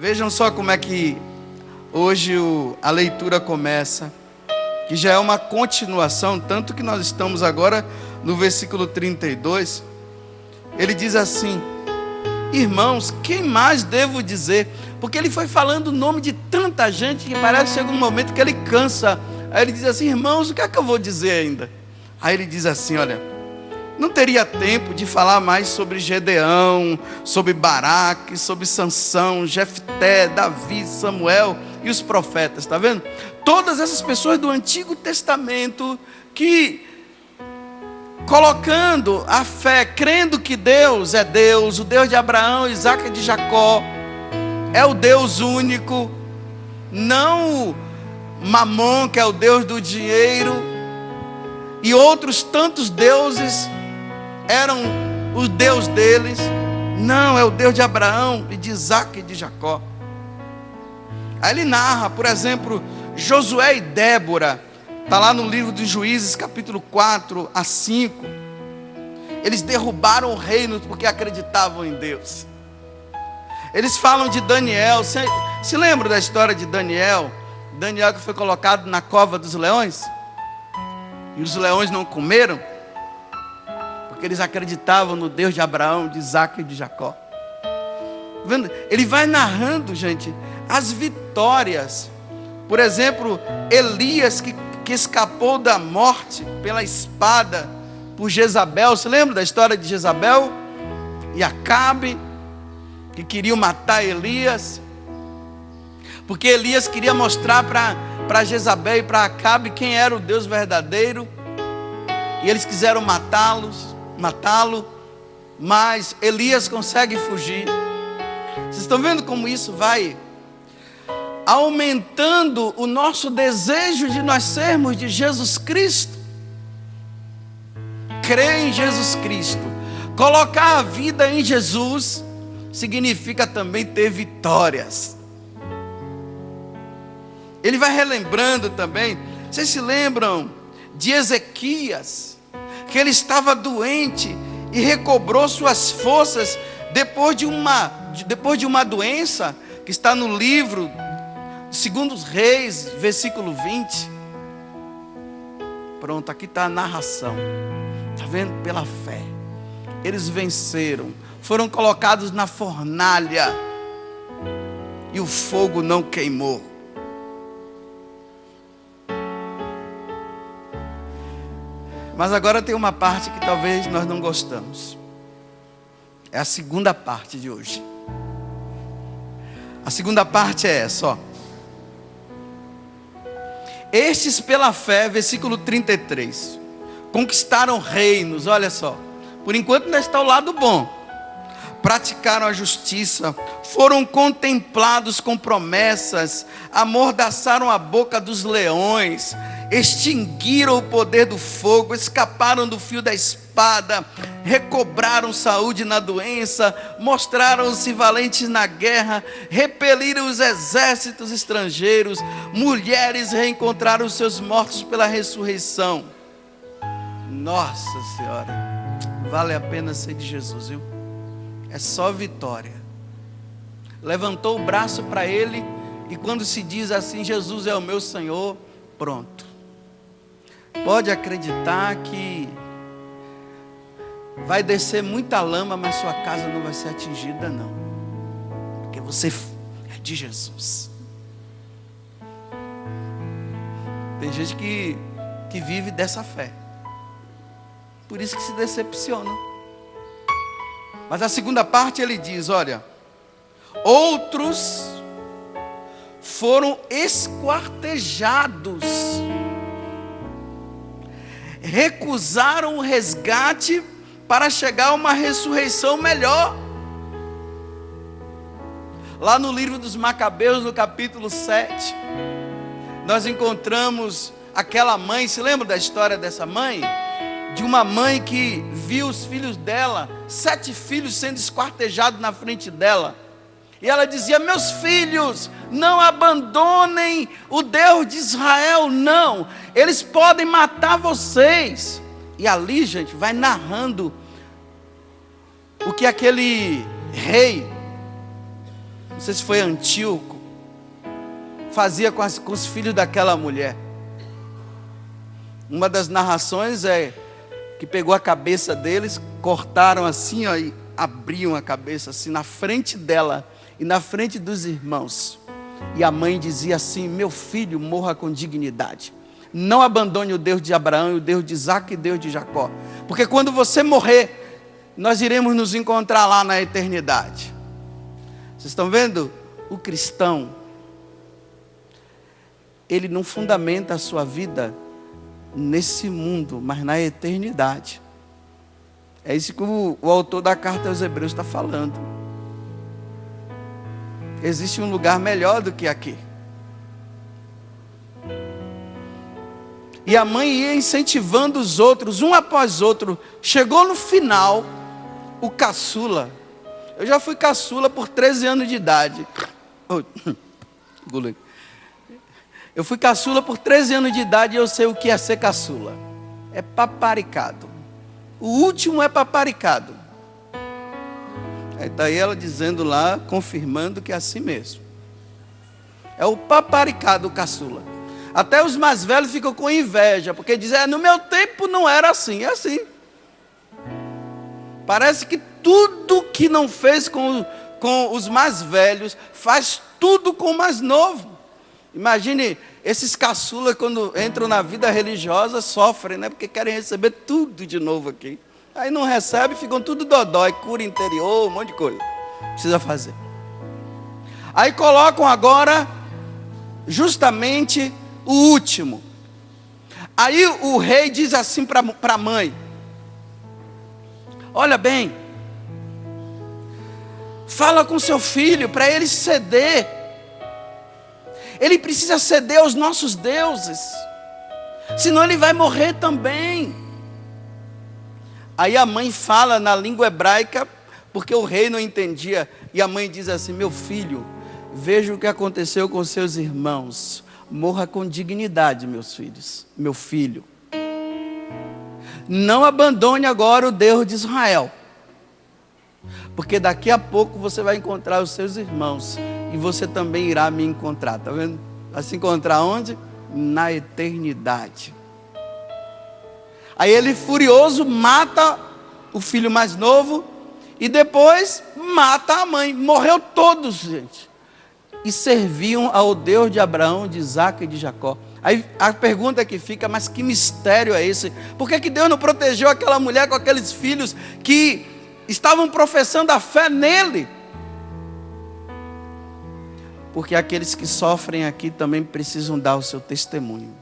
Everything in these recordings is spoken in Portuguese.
Vejam só como é que hoje a leitura começa, que já é uma continuação, tanto que nós estamos agora no versículo 32. Ele diz assim: irmãos, quem mais devo dizer? Porque ele foi falando o nome de tanta gente que parece que chega um momento que ele cansa. Aí ele diz assim: irmãos, o que é que eu vou dizer ainda? Aí ele diz assim: olha, não teria tempo de falar mais sobre Gedeão, sobre Baraque, sobre Sansão, Jefté, Davi, Samuel e os profetas, está vendo? Todas essas pessoas do Antigo Testamento que, colocando a fé, crendo que Deus é Deus, o Deus de Abraão, Isaac e de Jacó, é o Deus único, não Mamon, que é o Deus do dinheiro, e outros tantos deuses eram o Deus deles. Não, é o Deus de Abraão e de Isaac e de Jacó. Aí ele narra, por exemplo, Josué e Débora, está lá no livro dos Juízes, capítulo 4 a 5. Eles derrubaram o reino porque acreditavam em Deus. Eles falam de Daniel. Se lembra da história de Daniel? Daniel que foi colocado na cova dos leões, e os leões não comeram, porque eles acreditavam no Deus de Abraão, de Isaac e de Jacó. Vendo? Ele vai narrando, gente, as vitórias. Por exemplo, Elias que escapou da morte pela espada por Jezabel. Se lembra da história de Jezabel e Acabe, que queriam matar Elias? Porque Elias queria mostrar para Jezabel e para Acabe quem era o Deus verdadeiro, e eles quiseram matá-lo, mas Elias consegue fugir. Vocês estão vendo como isso vai aumentando o nosso desejo de nós sermos de Jesus Cristo? Crer em Jesus Cristo, colocar a vida em Jesus, significa também ter vitórias. Ele vai relembrando também. Vocês se lembram de Ezequias, que ele estava doente e recobrou suas forças depois de uma doença, que está no livro Segundo os Reis, versículo 20. Pronto, aqui está a narração. Está vendo? Pela fé eles venceram, foram colocados na fornalha e o fogo não queimou. Mas agora tem uma parte que talvez nós não gostamos. É a segunda parte de hoje. A segunda parte é essa, ó. Estes pela fé, versículo 33, conquistaram reinos. Olha só, por enquanto ainda está o lado bom. Praticaram a justiça, foram contemplados com promessas, amordaçaram a boca dos leões, extinguiram o poder do fogo, escaparam do fio da espada, recobraram saúde na doença, mostraram-se valentes na guerra, repeliram os exércitos estrangeiros, mulheres reencontraram os seus mortos pela ressurreição. Nossa Senhora, vale a pena ser de Jesus, viu? É só vitória. Levantou o braço para ele, e quando se diz assim, Jesus é o meu Senhor, pronto. Pode acreditar que vai descer muita lama, mas sua casa não vai ser atingida não, porque você é de Jesus. Tem gente que vive dessa fé, por isso que se decepciona. Mas a segunda parte ele diz, olha, outros foram esquartejados, recusaram o resgate para chegar a uma ressurreição melhor. Lá no livro dos Macabeus, no capítulo 7, nós encontramos aquela mãe. Se lembra da história dessa mãe? De uma mãe que viu os filhos dela, 7 filhos sendo esquartejados na frente dela. E ela dizia, meus filhos, não abandonem o Deus de Israel, não. Eles podem matar vocês. E ali, gente, vai narrando o que aquele rei não sei se foi Antíoco, fazia com os filhos daquela mulher. Uma das narrações é que pegou a cabeça deles, cortaram assim, ó, e abriam a cabeça assim na frente dela e na frente dos irmãos. E a mãe dizia assim: meu filho, morra com dignidade. Não abandone o Deus de Abraão, o Deus de Isaac e o Deus de Jacó. Porque quando você morrer, nós iremos nos encontrar lá na eternidade. Vocês estão vendo? O cristão, ele não fundamenta a sua vida nesse mundo, mas na eternidade. É isso que o autor da carta aos Hebreus está falando. Existe um lugar melhor do que aqui. E a mãe ia incentivando os outros, um após outro. Chegou no final, o caçula. Eu já fui caçula por 13 anos de idade. Eu fui caçula por 13 anos de idade e eu sei o que é ser caçula. É paparicado. O último é paparicado. Aí está ela dizendo lá, confirmando que é assim mesmo. É o paparicado, o caçula. Até os mais velhos ficam com inveja, porque dizem: no meu tempo não era assim. É assim. Parece que tudo que não fez com os mais velhos, faz tudo com o mais novo. Imagine, esses caçulas quando entram na vida religiosa sofrem, né? Porque querem receber tudo de novo aqui. Aí não recebe, ficam tudo dodói, cura interior, um monte de coisa. Precisa fazer. Aí colocam agora, justamente, o último. Aí o rei diz assim para a mãe: olha bem, fala com seu filho para ele ceder. Ele precisa ceder aos nossos deuses, senão ele vai morrer também. Aí a mãe fala na língua hebraica, porque o rei não entendia. E a mãe diz assim: meu filho, veja o que aconteceu com seus irmãos. Morra com dignidade, meus filhos, meu filho. Não abandone agora o Deus de Israel, porque daqui a pouco você vai encontrar os seus irmãos e você também irá me encontrar. Está vendo? Vai se encontrar onde? Na eternidade. Aí ele, furioso, mata o filho mais novo e depois mata a mãe. Morreu todos, gente. E serviam ao Deus de Abraão, de Isaac e de Jacó. Aí a pergunta que fica: mas que mistério é esse? Por que Deus não protegeu aquela mulher com aqueles filhos que estavam professando a fé nele? Porque aqueles que sofrem aqui também precisam dar o seu testemunho.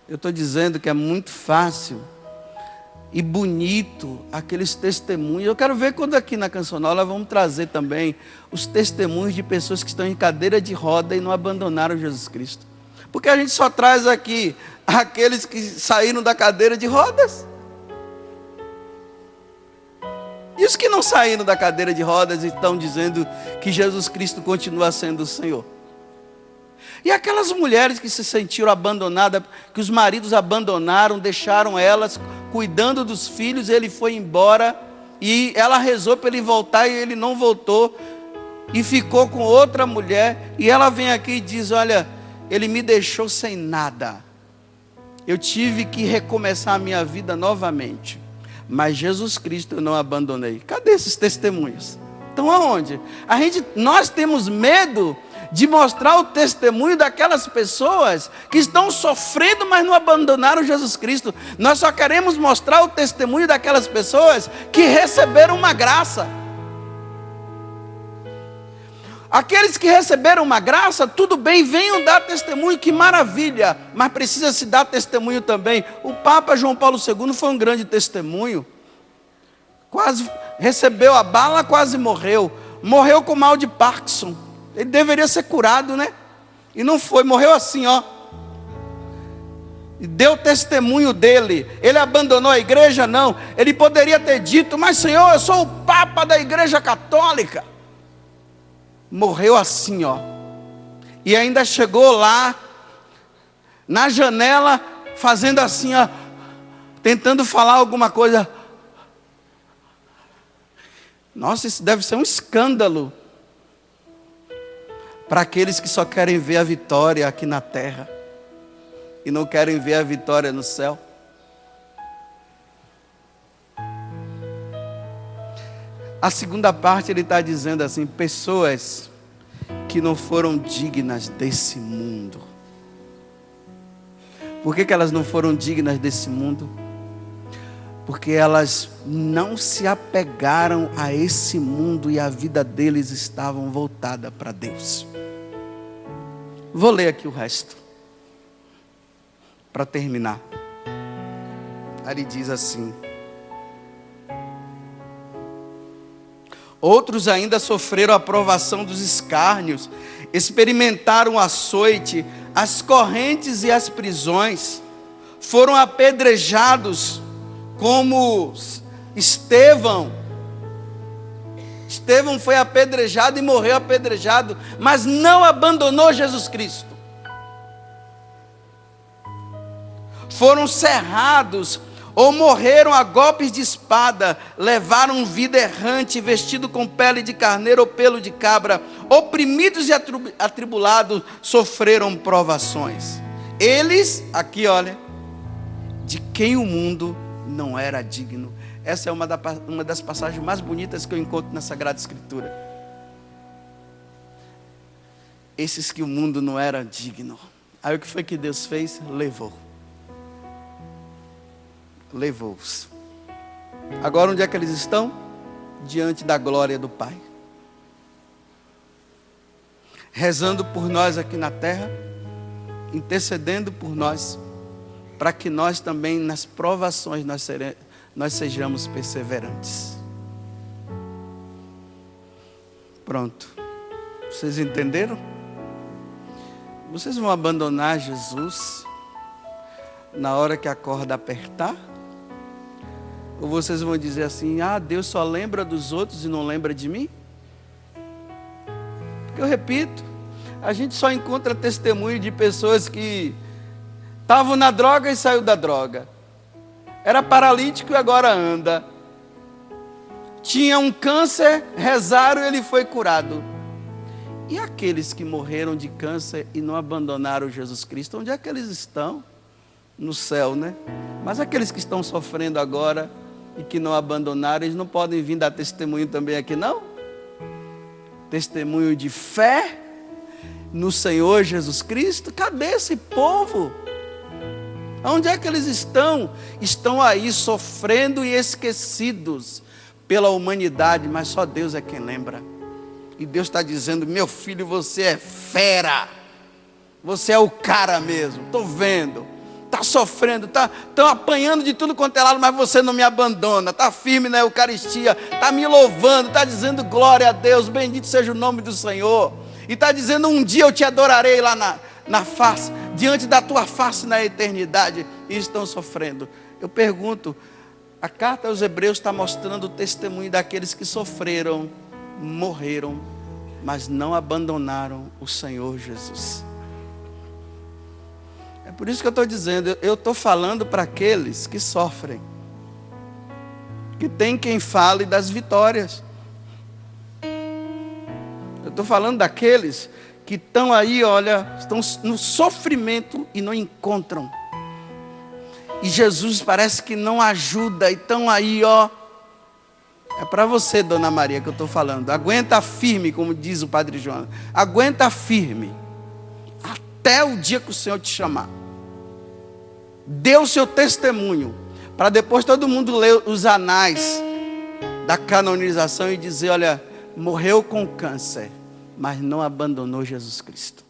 Eu estou dizendo que é muito fácil e bonito aqueles testemunhos. Eu quero ver quando aqui na Cancionola vamos trazer também os testemunhos de pessoas que estão em cadeira de roda e não abandonaram Jesus Cristo. Porque a gente só traz aqui aqueles que saíram da cadeira de rodas. E os que não saíram da cadeira de rodas e estão dizendo que Jesus Cristo continua sendo o Senhor. E aquelas mulheres que se sentiram abandonadas, que os maridos abandonaram, deixaram elas cuidando dos filhos, ele foi embora e ela rezou para ele voltar e ele não voltou e ficou com outra mulher. E ela vem aqui e diz: olha, ele me deixou sem nada, eu tive que recomeçar a minha vida novamente, mas Jesus Cristo eu não abandonei. Cadê esses testemunhos? Estão aonde? Nós temos medo de mostrar o testemunho daquelas pessoas que estão sofrendo, mas não abandonaram Jesus Cristo. Nós só queremos mostrar o testemunho daquelas pessoas que receberam uma graça. Aqueles que receberam uma graça, tudo bem, venham dar testemunho, que maravilha, mas precisa se dar testemunho também. O Papa João Paulo II foi um grande testemunho. Quase recebeu a bala, quase morreu. Morreu com mal de Parkinson. Ele deveria ser curado, né? E não foi, morreu assim, ó. E deu testemunho dele. Ele abandonou a igreja? Não. Ele poderia ter dito: mas Senhor, eu sou o Papa da Igreja Católica. Morreu assim, ó. E ainda chegou lá, na janela, fazendo assim, ó, tentando falar alguma coisa. Nossa, isso deve ser um escândalo. para aqueles que só querem ver a vitória aqui na terra e não querem ver a vitória no céu. A segunda parte ele está dizendo assim: pessoas que não foram dignas desse mundo. Por que elas não foram dignas desse mundo? Porque elas não se apegaram a esse mundo e a vida deles estavam voltada para Deus. Vou ler aqui o resto, para terminar. Aí ele diz assim: outros ainda sofreram a provação dos escárnios, experimentaram o açoite, as correntes e as prisões, foram apedrejados como Estevão. Estevão foi apedrejado e morreu apedrejado, mas não abandonou Jesus Cristo. Foram cerrados ou morreram a golpes de espada, levaram vida errante, vestido com pele de carneiro ou pelo de cabra, oprimidos e atribulados, sofreram provações. Eles, aqui olha, de quem o mundo não era digno. Essa é uma das passagens mais bonitas que eu encontro na Sagrada Escritura. Esses que o mundo não era digno. Aí o que foi que Deus fez? Levou-os. Agora onde é que eles estão? Diante da glória do Pai, rezando por nós aqui na terra, intercedendo por nós, para que nós também nas provações nós sejamos perseverantes. Pronto. Vocês entenderam? Vocês vão abandonar Jesus na hora que a corda apertar? Ou vocês vão dizer assim: ah, Deus só lembra dos outros e não lembra de mim? Porque eu repito, a gente só encontra testemunho de pessoas que estavam na droga e saiu da droga. Era paralítico e agora anda. Tinha um câncer, rezaram e ele foi curado. E aqueles que morreram de câncer e não abandonaram Jesus Cristo, onde é que eles estão? No céu, né? Mas aqueles que estão sofrendo agora e que não abandonaram, eles não podem vir dar testemunho também aqui, não? Testemunho de fé no Senhor Jesus Cristo? Cadê esse povo? Onde é que eles estão? Estão aí sofrendo e esquecidos pela humanidade, mas só Deus é quem lembra. E Deus está dizendo: meu filho, você é fera, você é o cara mesmo, estou vendo, está sofrendo, estão apanhando de tudo quanto é lado, mas você não me abandona, está firme na Eucaristia, está me louvando, está dizendo glória a Deus, bendito seja o nome do Senhor, e está dizendo: um dia eu te adorarei lá na face, diante da tua face na eternidade, e estão sofrendo. Eu pergunto, a carta aos Hebreus está mostrando o testemunho daqueles que sofreram, morreram, mas não abandonaram o Senhor Jesus. É por isso que eu estou dizendo, eu estou falando para aqueles que sofrem, que tem quem fale das vitórias. Eu estou falando daqueles que estão aí, olha, estão no sofrimento e não encontram. E Jesus parece que não ajuda, e estão aí, ó. É para você, Dona Maria, que eu estou falando. Aguenta firme, como diz o Padre João. Aguenta firme, até o dia que o Senhor te chamar. Dê o seu testemunho, para depois todo mundo ler os anais da canonização e dizer: olha, morreu com câncer, mas não abandonou Jesus Cristo.